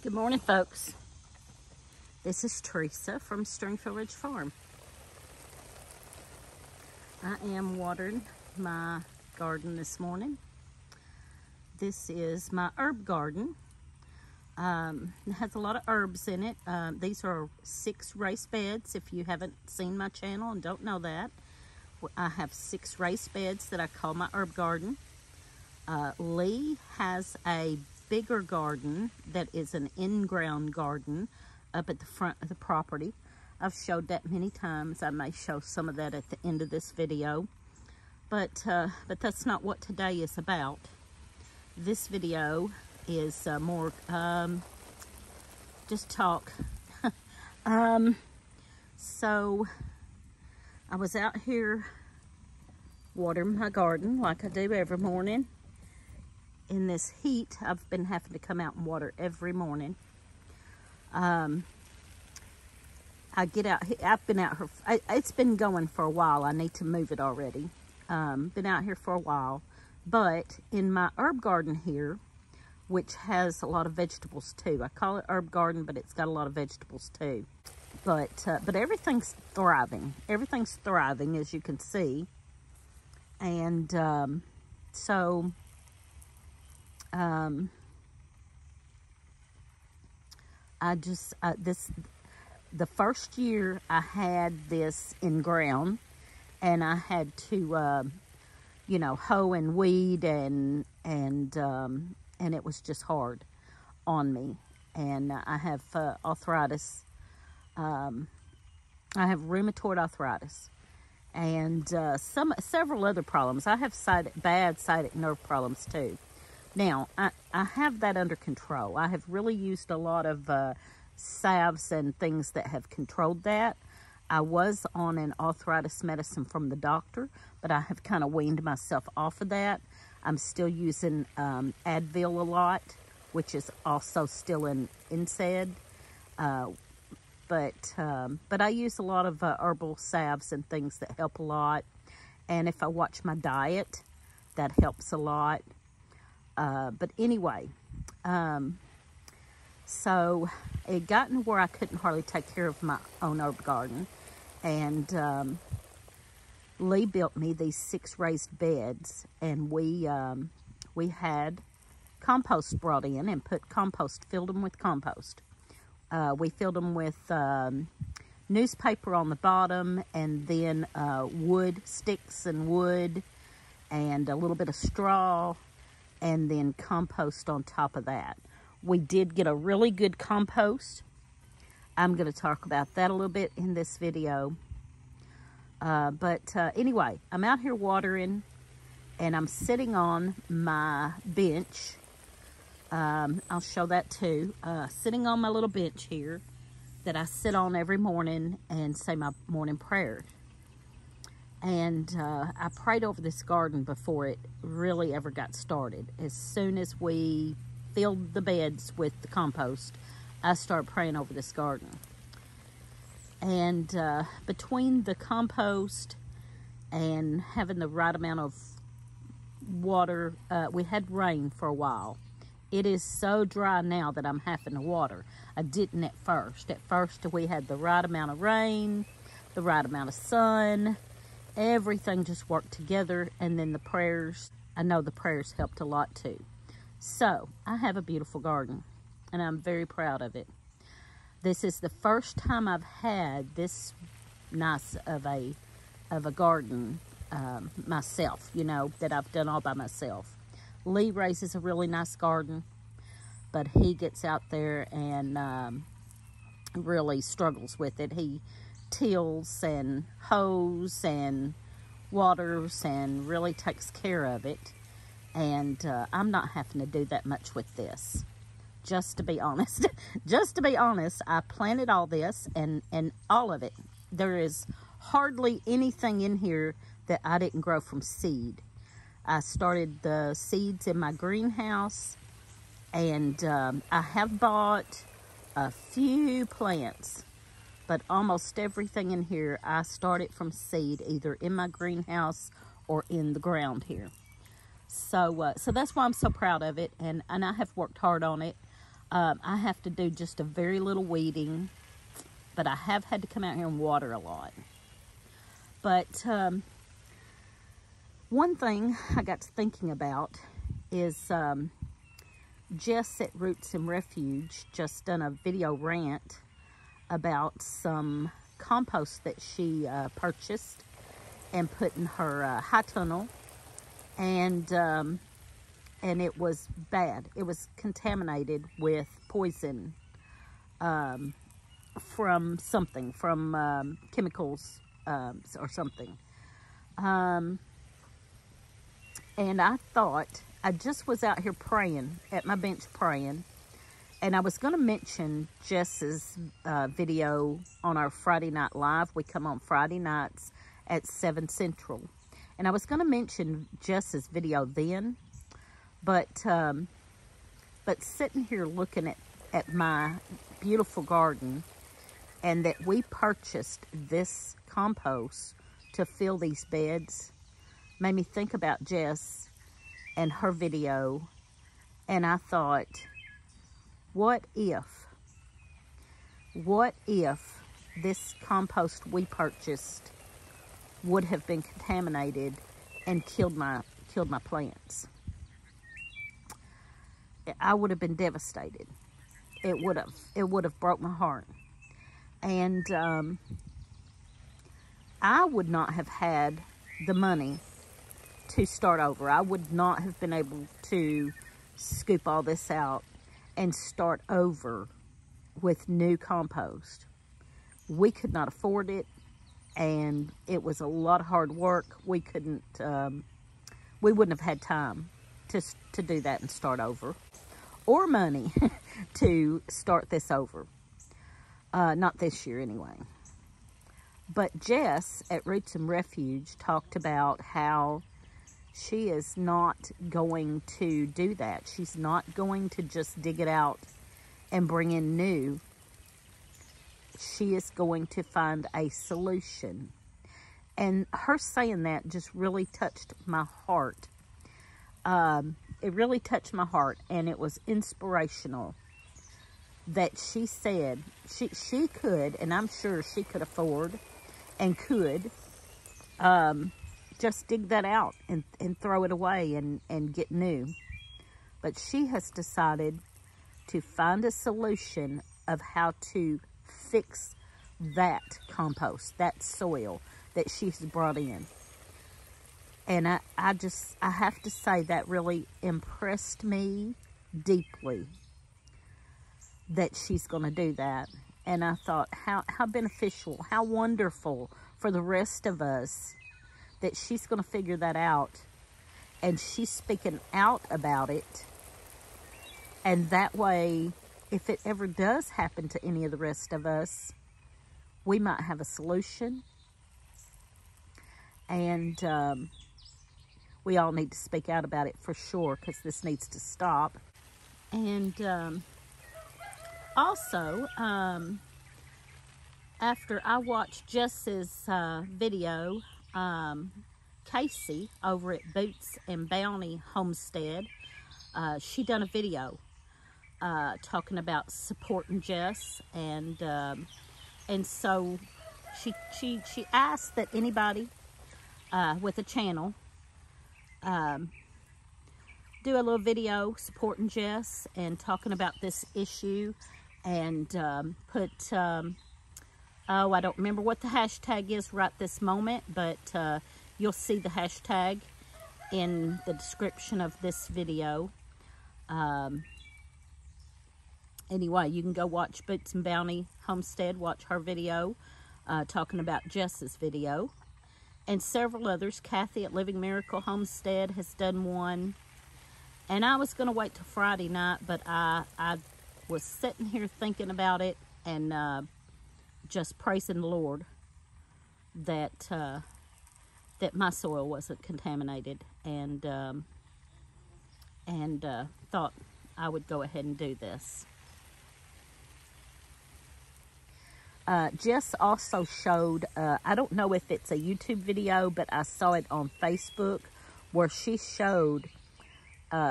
Good morning, folks. This is Teresa from Stringfield Farm. I am watering my garden this morning. This is my herb garden. It has a lot of herbs in it. These are 6 raised beds. If you haven't seen my channel and don't know that, I have 6 raised beds that I call my herb garden. Lee has a bigger garden that is an in-ground garden up at the front of the property. I've showed that many times. I may show some of that at the end of this video, but that's not what today is about. This video is more just talk. So I was out here watering my garden like I do every morning. In this heat, I've been having to come out and water every morning. I get out, I've been out here, it's been going for a while. I need to move it already. Been out here for a while. But in my herb garden here, which has a lot of vegetables too. I call it herb garden, but it's got a lot of vegetables too. But everything's thriving. Everything's thriving, as you can see. And so the first year I had this in ground, and I had to, you know, hoe and weed, and it was just hard on me. And I have arthritis. I have rheumatoid arthritis, and several other problems. I have bad sciatic nerve problems too. Now, I have that under control. I have really used a lot of salves and things that have controlled that. I was on an arthritis medicine from the doctor, but I have kind of weaned myself off of that. I'm still using Advil a lot, which is also still in NSAID. But I use a lot of herbal salves and things that help a lot. And if I watch my diet, that helps a lot. But anyway, so it gotten where I couldn't hardly take care of my own herb garden. And Lee built me these 6 raised beds, and we had compost brought in and filled them with compost. We filled them with newspaper on the bottom, and then wood, sticks and wood, and a little bit of straw, and then compost on top of that. We did get a really good compost. I'm going to talk about that a little bit in this video. But anyway, I'm out here watering, and I'm sitting on my bench. I'll show that too. Sitting on my little bench here that I sit on every morning and say my morning prayer. And I prayed over this garden before it really ever got started. As soon as we filled the beds with the compost, I started praying over this garden. And between the compost and having the right amount of water, we had rain for a while. It is so dry now that I'm having to water. I didn't at first. At first we had the right amount of rain, the right amount of sun. Everything just worked together, and then the prayers, I know the prayers helped a lot too. So, I have a beautiful garden, and I'm very proud of it. This is the first time I've had this nice of a garden myself, you know, that I've done all by myself. Lee raises a really nice garden, but he gets out there and really struggles with it. He tills and hoes and waters and really takes care of it. And I'm not having to do that much with this. Just to be honest. Just to be honest, I planted all this and all of it. There is hardly anything in here that I didn't grow from seed. I started the seeds in my greenhouse, and I have bought a few plants, but almost everything in here I started from seed, either in my greenhouse or in the ground here. So that's why I'm so proud of it, and I have worked hard on it. I have to do just a very little weeding, but I have had to come out here and water a lot. But one thing I got to thinking about is Jess at Roots and Refuge just done a video rant about some compost that she purchased and put in her high tunnel, and it was bad. It was contaminated with poison from something, from chemicals or something. And I thought, I just was out here praying, at my bench praying, and I was going to mention Jess's video on our Friday Night Live. We come on Friday nights at 7 Central. And I was going to mention Jess's video then, but sitting here looking at my beautiful garden, and that we purchased this compost to fill these beds, made me think about Jess and her video. And I thought, what if this compost we purchased would have been contaminated and killed my plants? I would have been devastated. It would have broke my heart. And I would not have had the money to start over. I would not have been able to scoop all this out and start over with new compost. We could not afford it, and it was a lot of hard work. We wouldn't have had time to do that and start over, or money to start this over. Not this year anyway. But Jess at Roots and Refuge talked about how she is not going to do that. She's not going to just dig it out and bring in new. She is going to find a solution. And her saying that just really touched my heart. It really touched my heart, and it was inspirational that she said she could, and I'm sure she could afford and could just dig that out and throw it away and get new. But she has decided to find a solution of how to fix that compost, that soil that she's brought in. And I have to say that really impressed me deeply, that she's going to do that. And I thought, how beneficial, how wonderful for the rest of us that she's going to figure that out. And she's speaking out about it. And that way, if it ever does happen to any of the rest of us, we might have a solution. And we all need to speak out about it for sure, because this needs to stop. And also, after I watched Jess's video, Casey over at Boots and Bounty Homestead, she done a video talking about supporting Jess, and so she asked that anybody with a channel do a little video supporting Jess and talking about this issue, and put oh, I don't remember what the hashtag is right this moment, but you'll see the hashtag in the description of this video. Anyway, you can go watch Boots and Bounty Homestead, watch her video talking about Jess's video. And several others. Kathy at Living Miracle Homestead has done one. And I was going to wait till Friday night, but I was sitting here thinking about it and just praising the Lord that that my soil wasn't contaminated, and thought I would go ahead and do this. Jess also showed, I don't know if it's a YouTube video, but I saw it on Facebook, where she showed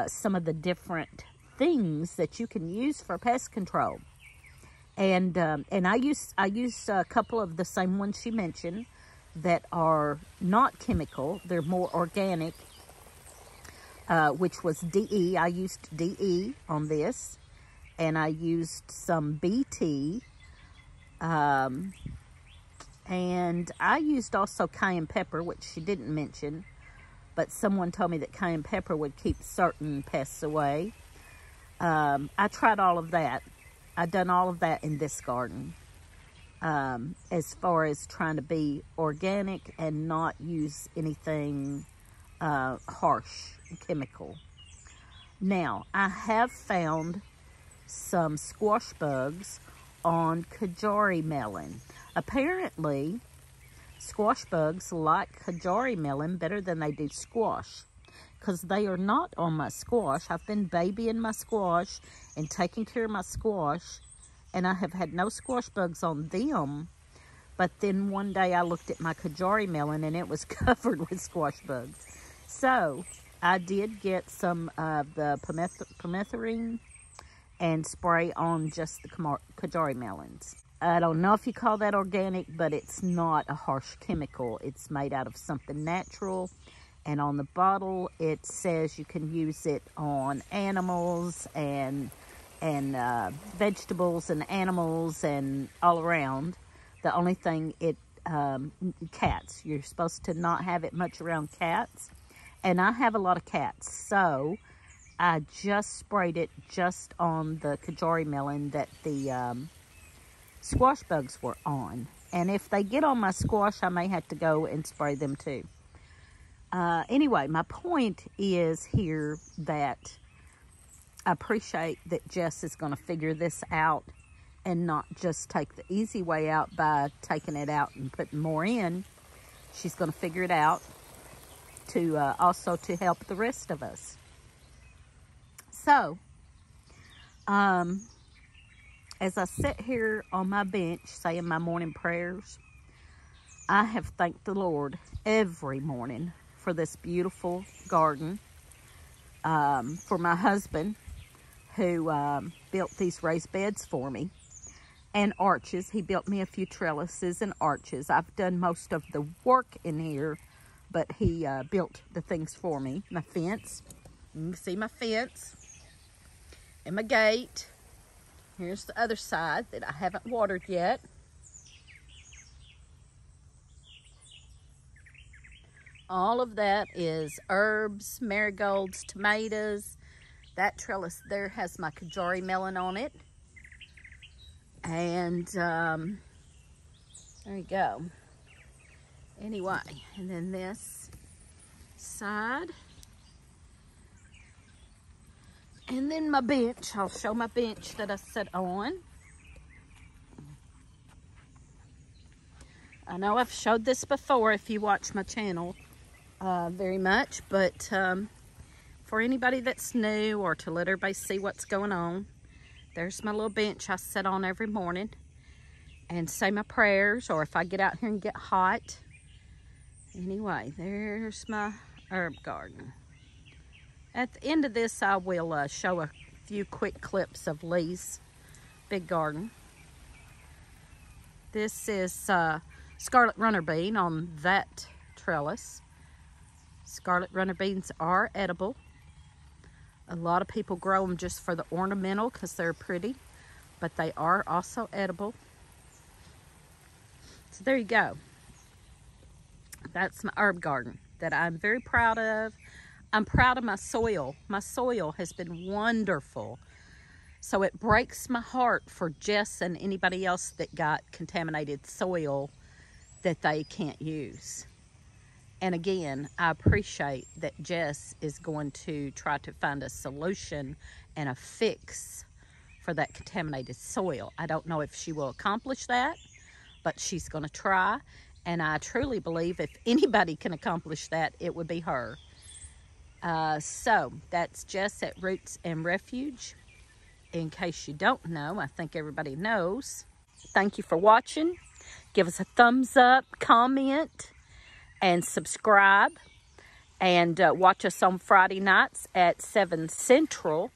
some of the different things that you can use for pest control. And I use a couple of the same ones she mentioned that are not chemical. They're more organic, which was DE. I used DE on this, and I used some BT, and I used also cayenne pepper, which she didn't mention, but someone told me that cayenne pepper would keep certain pests away. I tried all of that. I've done all of that in this garden, as far as trying to be organic and not use anything harsh and chemical. Now, I have found some squash bugs on Kajari melon. Apparently, squash bugs like Kajari melon better than they do squash, because they are not on my squash. I've been babying my squash and taking care of my squash, and I have had no squash bugs on them. But then one day I looked at my Kajari melon and it was covered with squash bugs. So I did get some of the permethrin and spray on just the Kajari melons. I don't know if you call that organic, but it's not a harsh chemical. It's made out of something natural. And on the bottle, it says you can use it on animals and vegetables and animals and all around. The only thing, cats. You're supposed to not have it much around cats. And I have a lot of cats, so I just sprayed it just on the Kajari melon that the squash bugs were on. And if they get on my squash, I may have to go and spray them too. Anyway, my point is here that I appreciate that Jess is going to figure this out and not just take the easy way out by taking it out and putting more in. She's going to figure it out to also to help the rest of us. So, as I sit here on my bench saying my morning prayers, I have thanked the Lord every morning for this beautiful garden, for my husband who built these raised beds for me, and arches. He built me a few trellises and arches. I've done most of the work in here, but he built the things for me. My fence, you can see my fence, and my gate. Here's the other side that I haven't watered yet. All of that is herbs, marigolds, tomatoes. That trellis there has my Kajari melon on it. And there you go. Anyway, and then this side. And then my bench. I'll show my bench that I sit on. I know I've showed this before if you watch my channel very much, but for anybody that's new or to let everybody see what's going on, there's my little bench I sit on every morning and say my prayers, or if I get out here and get hot. Anyway, there's my herb garden. At the end of this, I will show a few quick clips of Lee's big garden. This is scarlet runner bean on that trellis. Scarlet runner beans are edible. A lot of people grow them just for the ornamental because they're pretty, but they are also edible. So there you go. That's my herb garden that I'm very proud of. I'm proud of my soil. My soil has been wonderful. So it breaks my heart for Jess and anybody else that got contaminated soil that they can't use. And again, I appreciate that Jess is going to try to find a solution and a fix for that contaminated soil. I don't know if she will accomplish that, but she's going to try. And I truly believe if anybody can accomplish that, it would be her. So that's Jess at Roots and Refuge. In case you don't know, I think everybody knows. Thank you for watching. Give us a thumbs up, comment, and subscribe. And watch us on Friday nights at 7 Central